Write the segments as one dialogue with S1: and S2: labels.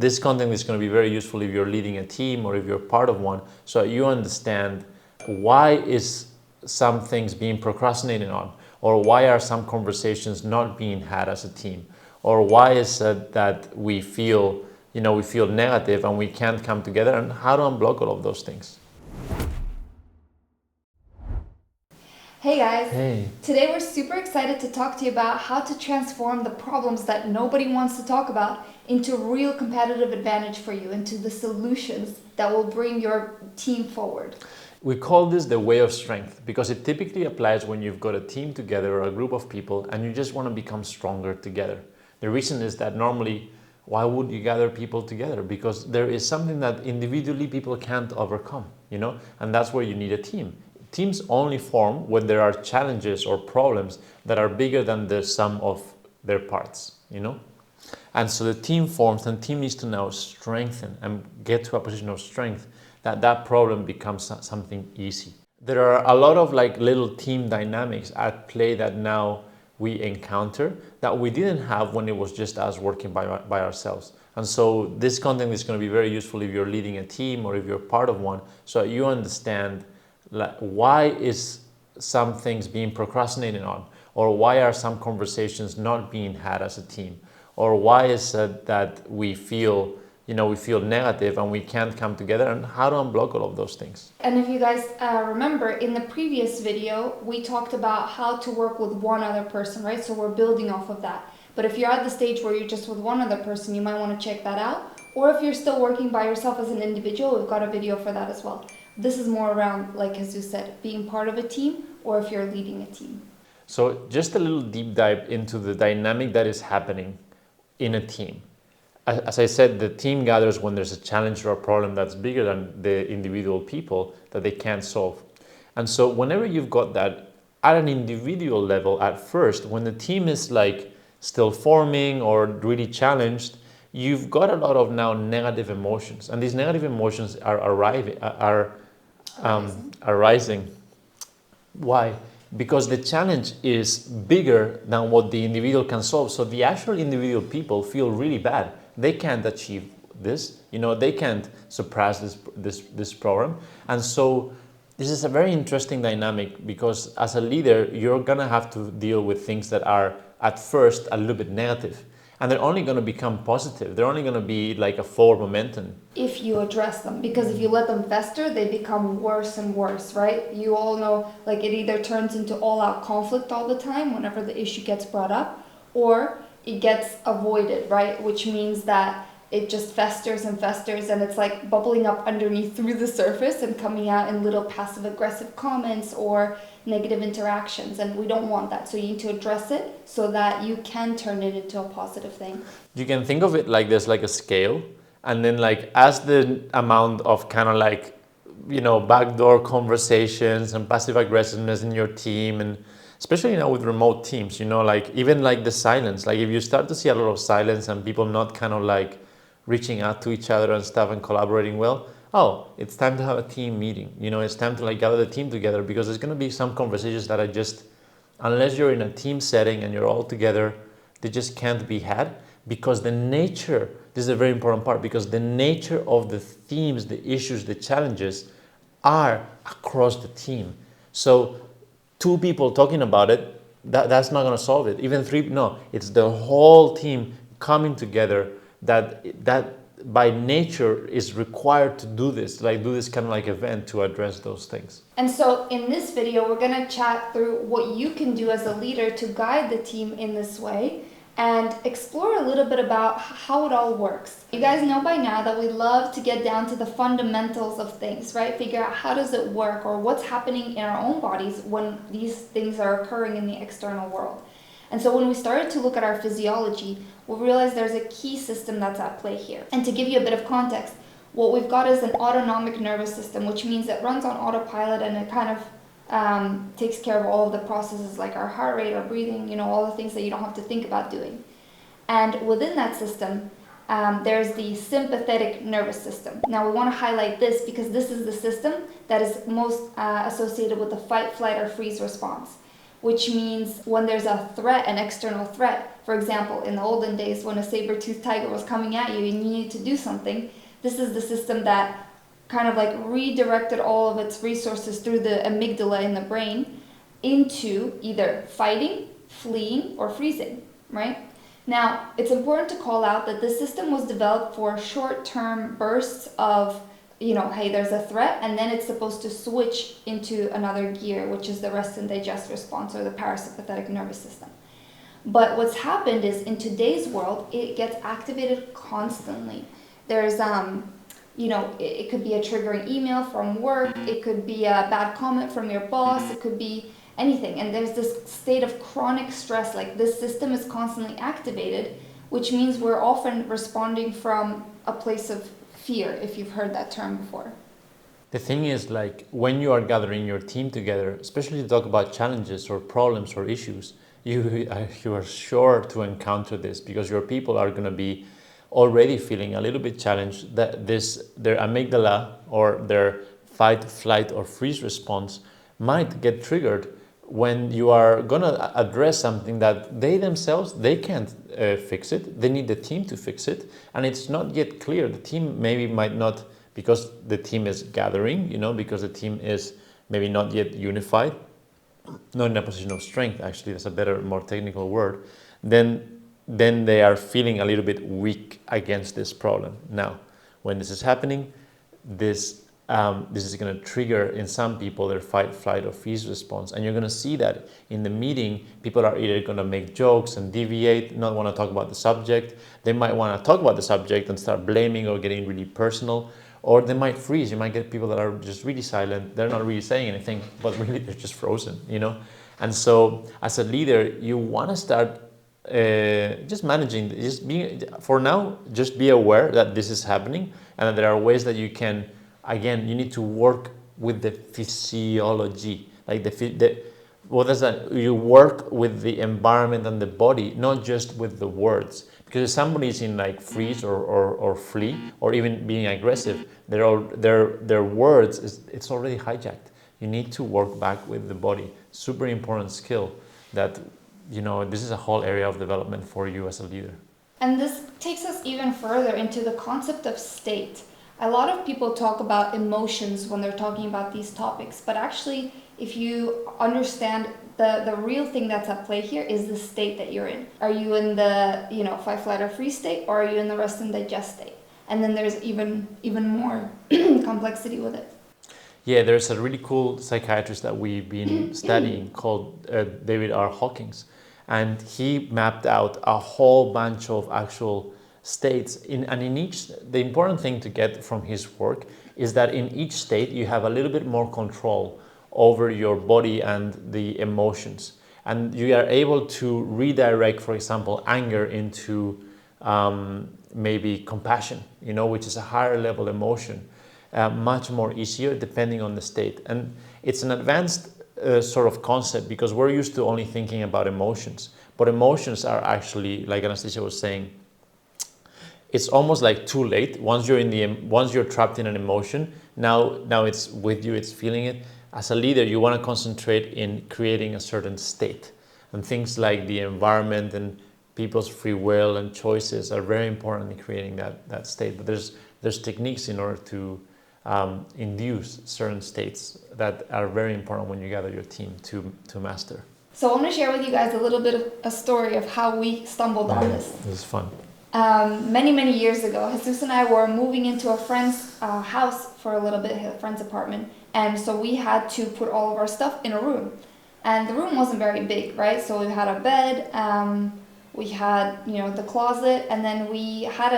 S1: This content is going to be very useful if you're leading a team or if you're part of one, so you understand why is some things being procrastinated on, or why are some conversations not being had as a team, or why is it that we feel negative and we can't come together, and how to unblock all of those things.
S2: Hey guys!
S1: Hey.
S2: Today we're super excited to talk to you about how to transform the problems that nobody wants to talk about into real competitive advantage for you, into the solutions that will bring your team forward.
S1: We call this the way of strength because it typically applies when you've got a team together or a group of people and you just want to become stronger together. The reason is that normally, why would you gather people together? Because there is something that individually people can't overcome, and that's where you need a team. Teams only form when there are challenges or problems that are bigger than the sum of their parts, And so the team forms, and team needs to now strengthen and get to a position of strength that problem becomes something easy. There are a lot of little team dynamics at play that now we encounter that we didn't have when it was just us working by ourselves. And so this content is going to be very useful if you're leading a team or if you're part of one, so you understand why is some things being procrastinated on, or why are some conversations not being had as a team, or why is it that we feel negative and we can't come together, and how to unblock all of those things.
S2: And if you guys remember, in the previous video we talked about how to work with one other person, right? So we're building off of that. But if you're at the stage where you're just with one other person, you might want to check that out. Or if you're still working by yourself as an individual, we've got a video for that as well. This is more around, like Jesus said, being part of a team, or if you're leading a team.
S1: So just a little deep dive into the dynamic that is happening in a team. As I said, the team gathers when there's a challenge or a problem that's bigger than the individual people that they can't solve. And so whenever you've got that at an individual level at first, when the team is still forming or really challenged, you've got a lot of now negative emotions. And these negative emotions are arising. Why? Because the challenge is bigger than what the individual can solve. So the actual individual people feel really bad. They can't achieve this, they can't suppress this problem. And so this is a very interesting dynamic because as a leader, you're gonna have to deal with things that are at first a little bit negative. And they're only going to become positive. They're only going to be like a forward momentum.
S2: If you address them, because if you let them fester, they become worse and worse, right? You all know, it either turns into all-out conflict all the time whenever the issue gets brought up, or it gets avoided, right? Which means that it just festers and festers, and it's like bubbling up underneath through the surface and coming out in little passive-aggressive comments or negative interactions, and we don't want that. So you need to address it so that you can turn it into a positive thing.
S1: You can think of it like there's a scale, and then as the amount of backdoor conversations and passive aggressiveness in your team, and especially now with remote teams, even the silence, if you start to see a lot of silence and people not reaching out to each other and stuff and collaborating well, it's time to have a team meeting. It's time to gather the team together, because there's going to be some conversations that are just, unless you're in a team setting and you're all together, they just can't be had, because the nature, this is a very important part, because the nature of the themes, the issues, the challenges are across the team. So 2 people talking about it, that's not going to solve it. Even 3, no, it's the whole team coming together that by nature is required to do this, do this kind of event to address those things.
S2: And so in this video, we're going to chat through what you can do as a leader to guide the team in this way and explore a little bit about how it all works. You guys know by now that we love to get down to the fundamentals of things, right? Figure out how does it work, or what's happening in our own bodies when these things are occurring in the external world. And so when we started to look at our physiology, we realized there's a key system that's at play here. And to give you a bit of context, what we've got is an autonomic nervous system, which means it runs on autopilot, and it kind of takes care of all of the processes like our heart rate, our breathing, all the things that you don't have to think about doing. And within that system, there's the sympathetic nervous system. Now we want to highlight this because this is the system that is most associated with the fight, flight, or freeze response. which means when there's a threat, an external threat. For example, in the olden days when a saber-toothed tiger was coming at you and you need to do something, this is the system that kind of like redirected all of its resources through the amygdala in the brain into either fighting, fleeing, or freezing, right? Now, it's important to call out that this system was developed for short-term bursts of, hey, there's a threat, and then it's supposed to switch into another gear, which is the rest and digest response, or the parasympathetic nervous system. But what's happened is in today's world, it gets activated constantly. There's, it could be a triggering email from work, it could be a bad comment from your boss, it could be anything. And there's this state of chronic stress, like this system is constantly activated, which means we're often responding from a place of fear, if you've heard that term before.
S1: The thing is, like, when you are gathering your team together, especially to talk about challenges or problems or issues, you are sure to encounter this, because your people are going to be already feeling a little bit challenged, that their amygdala or their fight, flight, or freeze response might get triggered when you are going to address something that they themselves, they can't fix it. They need the team to fix it. And it's not yet clear. The team maybe might not, because the team is gathering, because the team is maybe not yet unified, not in a position of strength, actually, that's a better, more technical word, then they are feeling a little bit weak against this problem. Now, when this is happening, this is going to trigger in some people their fight, flight, or freeze response. And you're going to see that in the meeting, people are either going to make jokes and deviate, not want to talk about the subject. They might want to talk about the subject and start blaming or getting really personal, or they might freeze. You might get people that are just really silent. They're not really saying anything, but really they're just frozen, And so as a leader, you want to start just managing, for now, just be aware that this is happening and that there are ways that you can. Again, you need to work with the physiology, like what does that? You work with the environment and the body, not just with the words. Because if somebody is in like freeze or flee, or even being aggressive, their words it's already hijacked. You need to work back with the body. Super important skill that this is a whole area of development for you as a leader.
S2: And this takes us even further into the concept of state. A lot of people talk about emotions when they're talking about these topics, but actually, if you understand the real thing that's at play here is the state that you're in. Are you in the fight, flight, or freeze state, or are you in the rest and digest state? And then there's even more complexity with it.
S1: Yeah, there's a really cool psychiatrist that we've been studying called David R. Hawkins, and he mapped out a whole bunch of actual states in each. The important thing to get from his work is that in each state you have a little bit more control over your body and the emotions, and you are able to redirect, for example, anger into maybe compassion, which is a higher level emotion, much more easier depending on the state. And it's an advanced sort of concept, because we're used to only thinking about emotions, but emotions are actually, like Anastasia was saying, it's almost like too late. Once you're trapped in an emotion, now it's with you, it's feeling it. As a leader, you want to concentrate in creating a certain state, and things like the environment and people's free will and choices are very important in creating that state. But there's techniques in order to induce certain states that are very important when you gather your team to master.
S2: So I want to share with you guys a little bit of a story of how we stumbled on this.
S1: This is fun.
S2: Many years ago, Jesus and I were moving into a friend's house for a little bit, a friend's apartment, and so we had to put all of our stuff in a room, and the room wasn't very big, right? So we had a bed, we had the closet, and then we had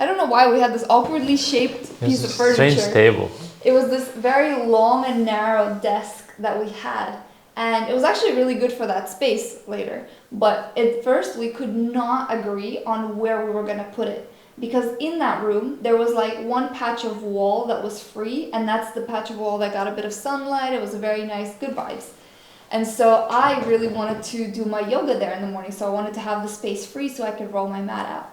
S2: I don't know why we had this awkwardly shaped piece of furniture.
S1: Strange table.
S2: It was this very long and narrow desk that we had. And it was actually really good for that space later. But at first, we could not agree on where we were going to put it. Because in that room, there was like one patch of wall that was free. And that's the patch of wall that got a bit of sunlight. It was a very nice, good vibes. And so I really wanted to do my yoga there in the morning. So I wanted to have the space free so I could roll my mat out.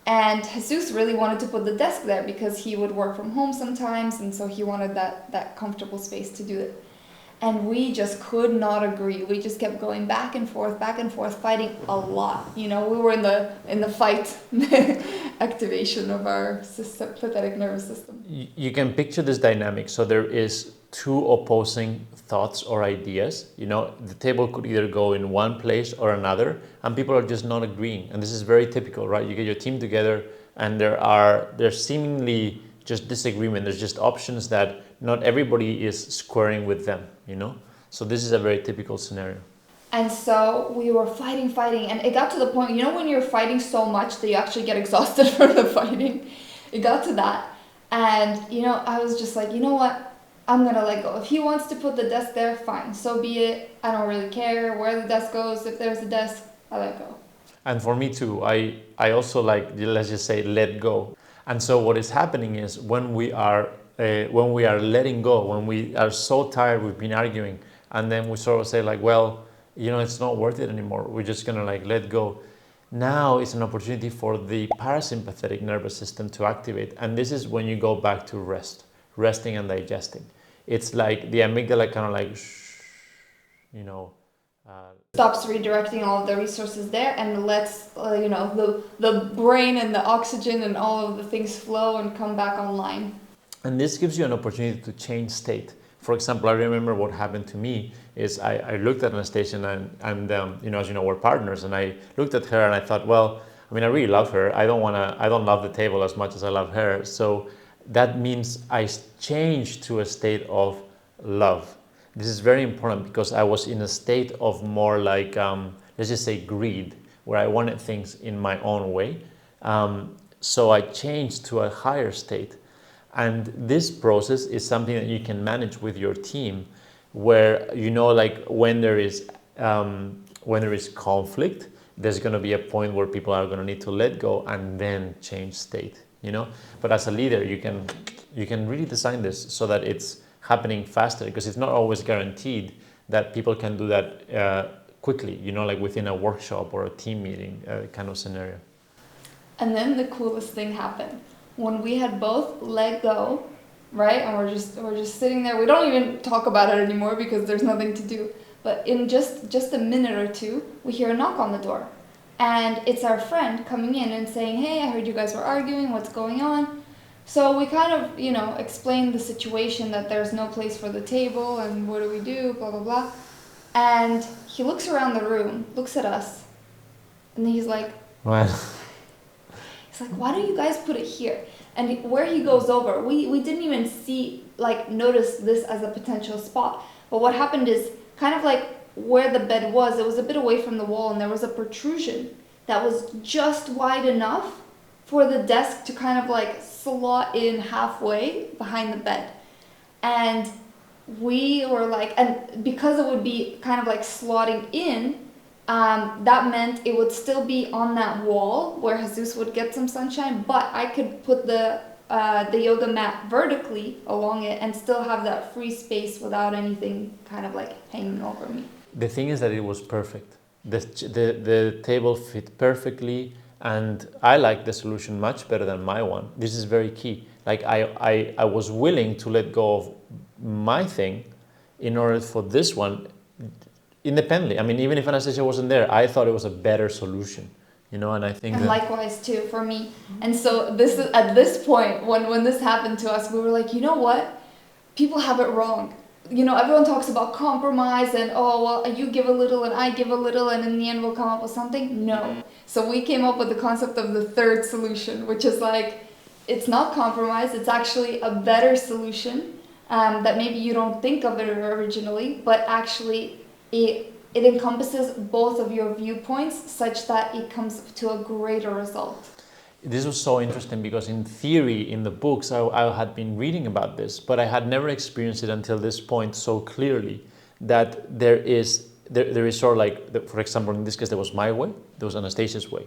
S2: And Jesus really wanted to put the desk there because he would work from home sometimes. And so he wanted that comfortable space to do it. And we just could not agree. We just kept going back and forth, fighting a lot. You know, we were in the fight activation of our sympathetic nervous system.
S1: You can picture this dynamic. So there is two opposing thoughts or ideas. You know, the table could either go in one place or another, and people are just not agreeing. And this is very typical, right? You get your team together, and there's seemingly just disagreement. There's just options that not everybody is squaring with them, you know? So this is a very typical scenario.
S2: And so we were fighting, and it got to the point, you know, when you're fighting so much that you actually get exhausted from the fighting. It got to that. And, you know, I was just like, you know what? I'm gonna let go. If he wants to put the desk there, fine. So be it. I don't really care where the desk goes. If there's a desk, I let go.
S1: And for me too, I also like, let's just say, let go. And so what is happening is when we are letting go, when we are so tired, we've been arguing, and then we sort of say like, well, you know, it's not worth it anymore. We're just gonna like let go. Now it's an opportunity for the parasympathetic nervous system to activate. And this is when you go back to resting and digesting. It's like the amygdala kind of like, you know,
S2: stops redirecting all of the resources there and lets you know, the brain and the oxygen and all of the things flow and come back online.
S1: And this gives you an opportunity to change state. For example, I remember what happened to me is I looked at Anastasia and you know, as you know, we're partners, and I looked at her and I thought, well, I mean, I really love her. I don't love the table as much as I love her. So that means I changed to a state of love. This is very important because I was in a state of more like, let's just say greed, where I wanted things in my own way. So I changed to a higher state. And this process is something that you can manage with your team, where, you know, like when there is conflict, there's going to be a point where people are going to need to let go and then change state, you know. But as a leader, you can really design this so that it's happening faster, because it's not always guaranteed that people can do that quickly, you know, like within a workshop or a team meeting kind of scenario.
S2: And then the coolest thing happened. When we had both let go, right, and we're just sitting there, we don't even talk about it anymore because there's nothing to do. But in just a minute or two, we hear a knock on the door. And it's our friend coming in and saying, hey, I heard you guys were arguing, what's going on? So we kind of, you know, explained the situation, that there's no place for the table and what do we do, blah, blah, blah. And he looks around the room, looks at us, and he's like,
S1: Well,
S2: he's like, why don't you guys put it here? And where he goes over, we didn't even notice this as a potential spot. But what happened is, kind of like where the bed was, it was a bit away from the wall, and there was a protrusion that was just wide enough for the desk to kind of like slot in halfway behind the bed. And we were like, and because it would be kind of like slotting in, that meant it would still be on that wall where Jesus would get some sunshine, but I could put the yoga mat vertically along it and still have that free space without anything kind of like hanging over me.
S1: the thing is that it was perfect. The table fit perfectly, and I like the solution much better than my one. This is very key. Like I was willing to let go of my thing in order for this one independently. I mean, even if Anastasia wasn't there, I thought it was a better solution, you know, and I think
S2: and likewise too for me. And so this is at this point when this happened to us, we were like, you know what? People have it wrong. You know, everyone talks about compromise and, oh, well, you give a little and I give a little and in the end we'll come up with something. No. So we came up with the concept of the third solution, which is like, it's not compromise, it's actually a better solution that maybe you don't think of it originally, but actually it encompasses both of your viewpoints such that it comes to a greater result.
S1: this was so interesting because in theory, in the books, I had been reading about this, but I had never experienced it until this point so clearly, that there is sort of like, for example, in this case, there was my way, there was Anastasia's way,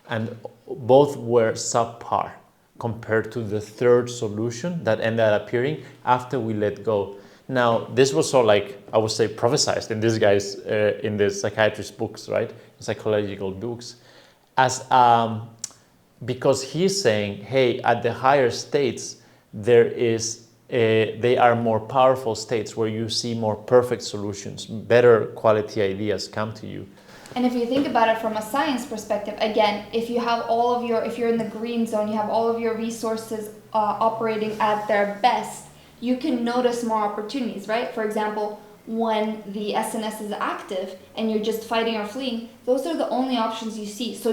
S1: and both were subpar compared to the third solution that ended up appearing after we let go. Now, this was sort of like, I would say, prophesized in these guys, in the psychiatrist books, right? Psychological books, as because he's saying, hey, at the higher states, there is they are more powerful states where you see more perfect solutions, better quality ideas come to you.
S2: And if you think about it from a science perspective, again, if you're in the green zone, you have all of your resources operating at their best, you can notice more opportunities, right? For example, when the SNS is active and you're just fighting or fleeing, those are the only options you see. So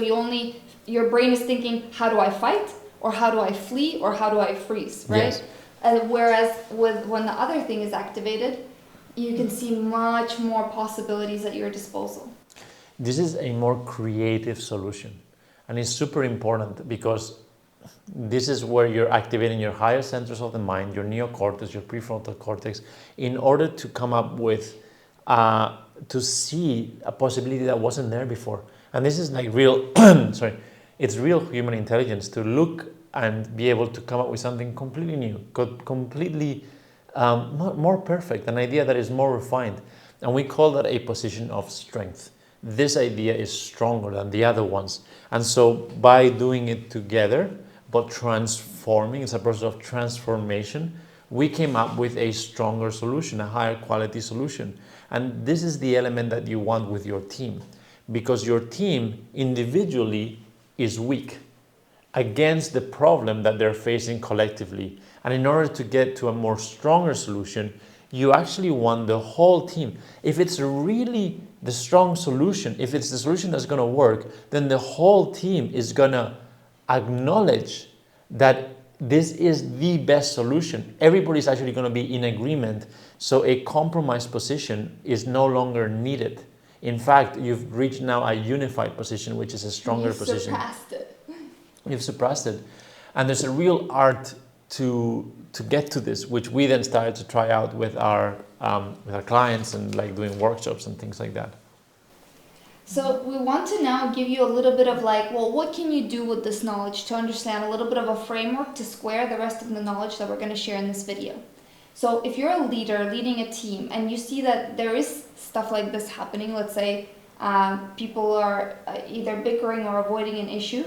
S2: your brain is thinking, how do I fight? Or how do I flee? Or how do I freeze, right?
S1: Yes.
S2: Whereas when the other thing is activated, you can see much more possibilities at your disposal.
S1: This is a more creative solution, and it's super important because this is where you're activating your higher centers of the mind, your neocortex, your prefrontal cortex, in order to come up with, to see a possibility that wasn't there before. And this is like real, sorry, it's real human intelligence to look and be able to come up with something completely new, completely more perfect, an idea that is more refined. And we call that a position of strength. This idea is stronger than the other ones. And so by doing it together, but transforming, it's a process of transformation, we came up with a stronger solution, a higher quality solution. And this is the element that you want with your team, because your team individually is weak against the problem that they're facing collectively. And in order to get to a more stronger solution, you actually want the whole team. If it's really the strong solution, if it's the solution that's going to work, then the whole team is going to acknowledge that this is the best solution. Everybody's actually going to be in agreement. So a compromised position is no longer needed. In fact, you've reached now a unified position, which is a stronger position.
S2: You've surpassed it.
S1: You've surpassed it. And there's a real art to get to this, which we then started to try out with our clients and like doing workshops and things like that.
S2: So we want to now give you a little bit of like, well, what can you do with this knowledge to understand a little bit of a framework to square the rest of the knowledge that we're going to share in this video. So if you're a leader leading a team and you see that there is stuff like this happening, let's say people are either bickering or avoiding an issue,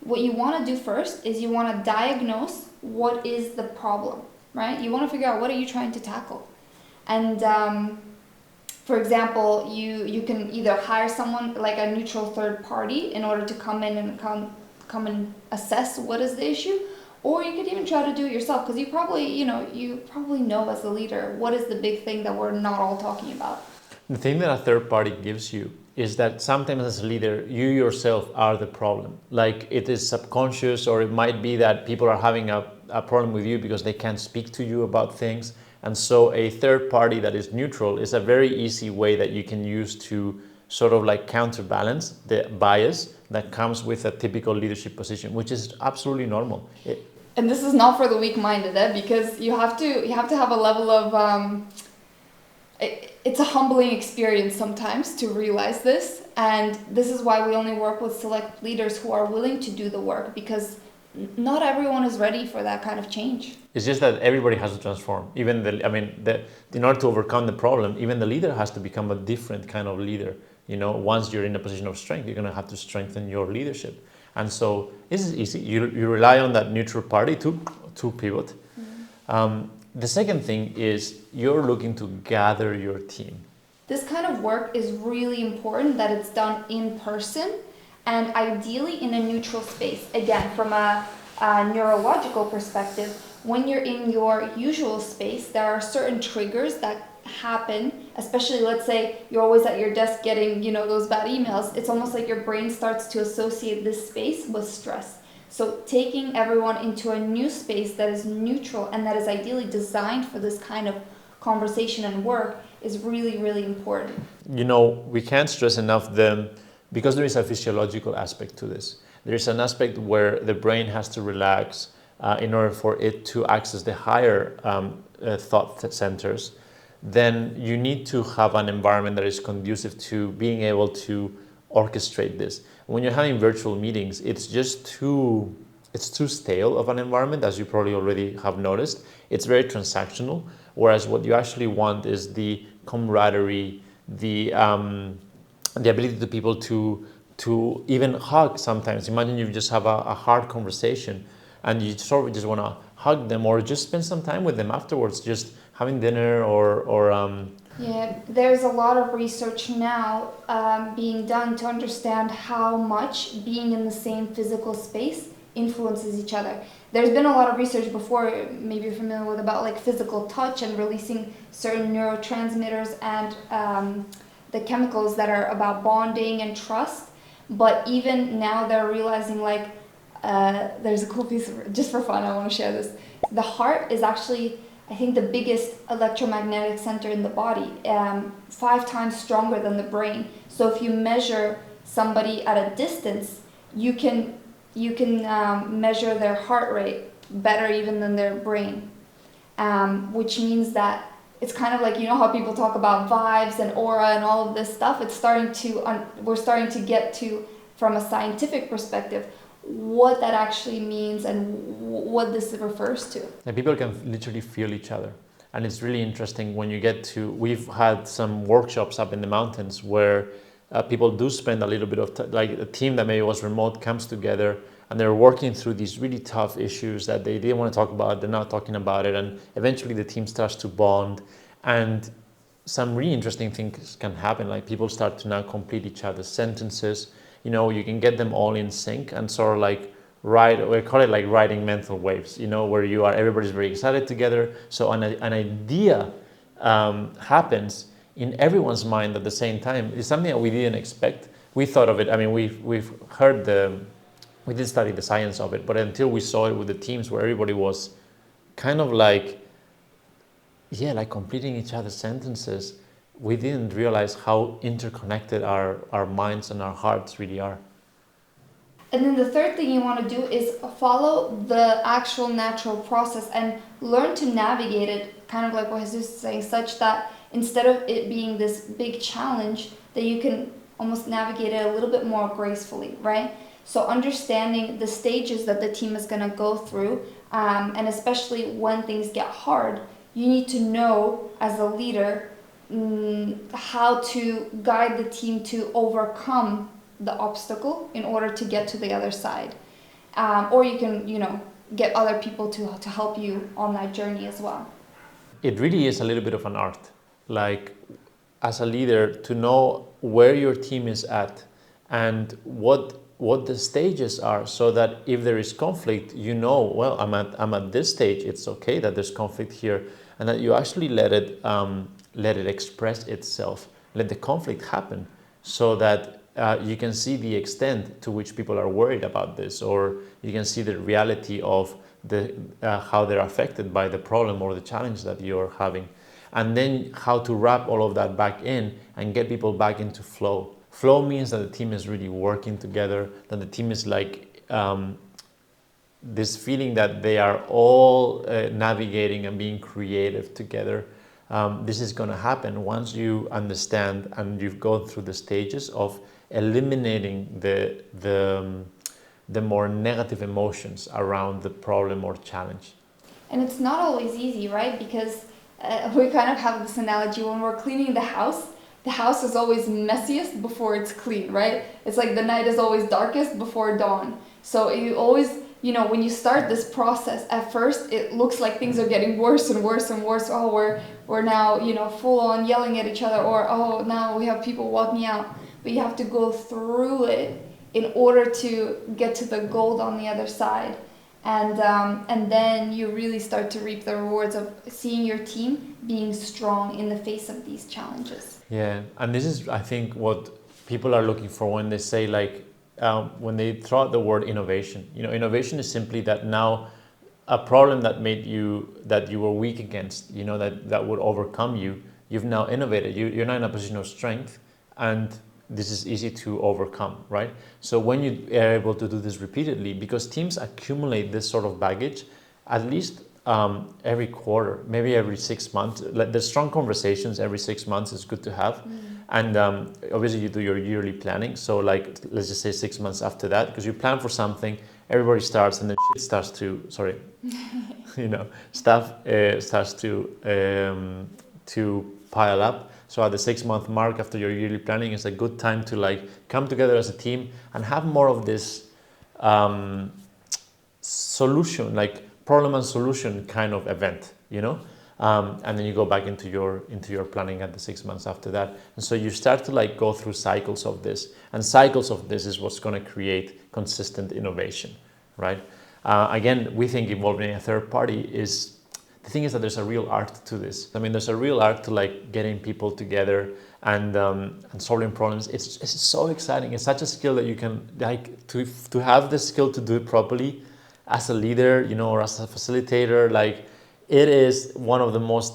S2: what you want to do first is you want to diagnose what is the problem, right? You want to figure out what are you trying to tackle. And for example, you can either hire someone like a neutral third party in order to come in and come and assess what is the issue, or you could even try to do it yourself, because you probably know as a leader what is the big thing that we're not all talking about.
S1: The thing that a third party gives you is that sometimes as a leader, you yourself are the problem. Like it is subconscious, or it might be that people are having a problem with you because they can't speak to you about things. And so a third party that is neutral is a very easy way that you can use to sort of like counterbalance the bias that comes with a typical leadership position, which is absolutely normal.
S2: And this is not for the weak-minded, because you have to have a level of it's a humbling experience sometimes to realize this, and this is why we only work with select leaders who are willing to do the work, because not everyone is ready for that kind of change.
S1: It's just that everybody has to transform. Even in order to overcome the problem, even the leader has to become a different kind of leader. You know, once you're in a position of strength, you're going to have to strengthen your leadership. And so this is easy. You rely on that neutral party to pivot. Mm-hmm. The second thing is you're looking to gather your team.
S2: This kind of work is really important that it's done in person and ideally in a neutral space. Again, from a neurological perspective, when you're in your usual space, there are certain triggers that happen, especially let's say you're always at your desk getting, those bad emails. It's almost like your brain starts to associate this space with stress. So taking everyone into a new space that is neutral and that is ideally designed for this kind of conversation and work is really, really important.
S1: We can't stress enough because there is a physiological aspect to this. There is an aspect where the brain has to relax in order for it to access the higher thought centers. Then you need to have an environment that is conducive to being able to orchestrate this. When you're having virtual meetings, it's too stale of an environment, as you probably already have noticed. It's very transactional, whereas what you actually want is the camaraderie, the ability to people to even hug sometimes. Imagine you just have a hard conversation and you sort of just want to hug them or just spend some time with them afterwards, just having dinner or
S2: Yeah, there's a lot of research now being done to understand how much being in the same physical space influences each other. There's been a lot of research before, maybe you're familiar with, about like physical touch and releasing certain neurotransmitters and the chemicals that are about bonding and trust. But even now they're realizing like there's a cool piece of, just for fun, I want to share this. The heart is actually, I think, the biggest electromagnetic center in the body, 5 times stronger than the brain. So if you measure somebody at a distance, you can measure their heart rate better even than their brain, which means that it's kind of like, you know how people talk about vibes and aura and all of this stuff. It's starting to we're starting to get to, from a scientific perspective, what that actually means and what this refers to.
S1: And people can literally feel each other. And it's really interesting when you get to, we've had some workshops up in the mountains where people do spend a little bit of time, like a team that maybe was remote comes together and they're working through these really tough issues that they didn't want to talk about, they're not talking about it, and eventually the team starts to bond, and some really interesting things can happen, like people start to now complete each other's sentences. You know, you can get them all in sync and sort of like we call it like riding mental waves, you know, where you are, everybody's very excited together. So an idea happens in everyone's mind at the same time. It's something that we didn't expect. We thought of it, I mean, we've heard we did study the science of it, but until we saw it with the teams where everybody was kind of like, yeah, like completing each other's sentences, we didn't realize how interconnected our minds and our hearts really are.
S2: And then the third thing you want to do is follow the actual natural process and learn to navigate it, kind of like what Jesus is saying, such that instead of it being this big challenge, that you can almost navigate it a little bit more gracefully, right? So understanding the stages that the team is going to go through, and especially when things get hard, you need to know as a leader how to guide the team to overcome the obstacle in order to get to the other side. Or you can, get other people to help you on that journey as well.
S1: It really is a little bit of an art. Like, as a leader, to know where your team is at and what the stages are, so that if there is conflict, well, I'm at this stage, it's okay that there's conflict here, and that you actually let it express itself, let the conflict happen, so that you can see the extent to which people are worried about this, or you can see the reality of how they're affected by the problem or the challenge that you're having, and then how to wrap all of that back in and get people back into flow. Flow means that the team is really working together, that the team is like this feeling that they are all navigating and being creative together. This is going to happen once you understand and you've gone through the stages of eliminating the more negative emotions around the problem or challenge.
S2: And it's not always easy, right? Because we kind of have this analogy when we're cleaning the house is always messiest before it's clean, right? It's like the night is always darkest before dawn. So you always, when you start this process, at first it looks like things are getting worse and worse and worse. Oh, we're now, full on yelling at each other, or oh, now we have people walking out. But you have to go through it in order to get to the gold on the other side. And then you really start to reap the rewards of seeing your team being strong in the face of these challenges.
S1: Yeah, and this is, I think, what people are looking for when they say, like, when they throw out the word innovation. Innovation is simply that now a problem that you were weak against, that would overcome you, you've now innovated. You're now in a position of strength, and this is easy to overcome, right? So when you are able to do this repeatedly, because teams accumulate this sort of baggage, at least every quarter, maybe every 6 months, like the strong conversations every 6 months is good to have. And obviously you do your yearly planning. So like, let's just say 6 months after that, because you plan for something, everybody starts, and then shit starts to, stuff starts to pile up. So at the 6-month mark after your yearly planning is a good time to like come together as a team and have more of this solution, like problem and solution kind of event, you know. And then you go back into your planning at the 6 months after that, and so you start to like go through cycles of this, and cycles of this is what's going to create consistent innovation, right? Again, we think involving a third party is, the thing is that there's a real art to this. I mean, there's a real art to like getting people together and solving problems. It's so exciting. It's such a skill that you can like to have the skill to do it properly as a leader, you know, or as a facilitator. Like, it is one of the most,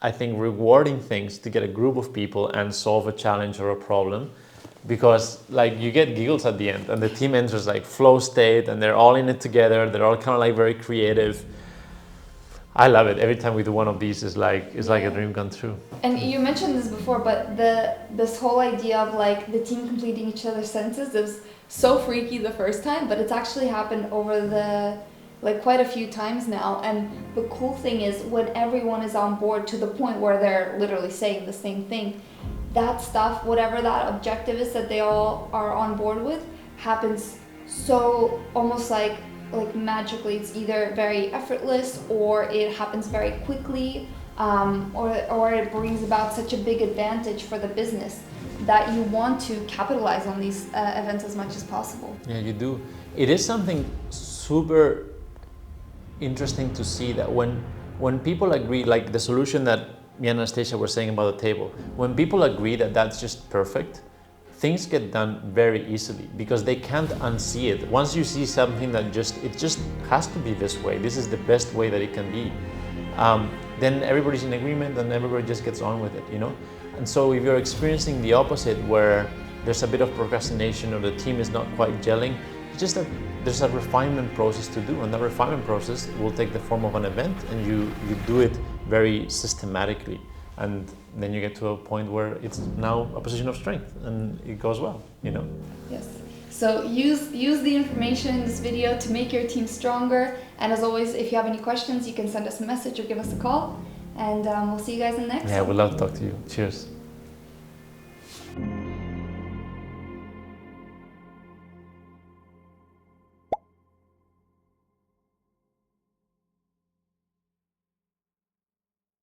S1: I think, rewarding things to get a group of people and solve a challenge or a problem, because like you get giggles at the end and the team enters like flow state and they're all in it together. They're all kind of like very creative. I love it. Every time we do one of these is like a dream come true.
S2: And you mentioned this before, but this whole idea of like the team completing each other's sentences is so freaky the first time, but it's actually happened over the like quite a few times now. And the cool thing is when everyone is on board to the point where they're literally saying the same thing, that stuff, whatever that objective is that they all are on board with, happens so almost like magically. It's either very effortless or it happens very quickly, or it brings about such a big advantage for the business that you want to capitalize on these events as much as possible.
S1: Yeah, you do. It is something super interesting to see that when people agree, like the solution that me and Anastasia were saying about the table, when people agree that that's just perfect, things get done very easily because they can't unsee it. Once you see something that it just has to be this way, this is the best way that it can be, then everybody's in agreement and everybody just gets on with it, you know? And so if you're experiencing the opposite, where there's a bit of procrastination or the team is not quite gelling, it's just that there's a refinement process to do, and that refinement process will take the form of an event, and you do it very systematically, and then you get to a point where it's now a position of strength and it goes well, you know.
S2: Yes. So use the information in this video to make your team stronger, and as always, if you have any questions, you can send us a message or give us a call, and we'll see you guys in the next one.
S1: Yeah, we'd love to talk to you. Cheers.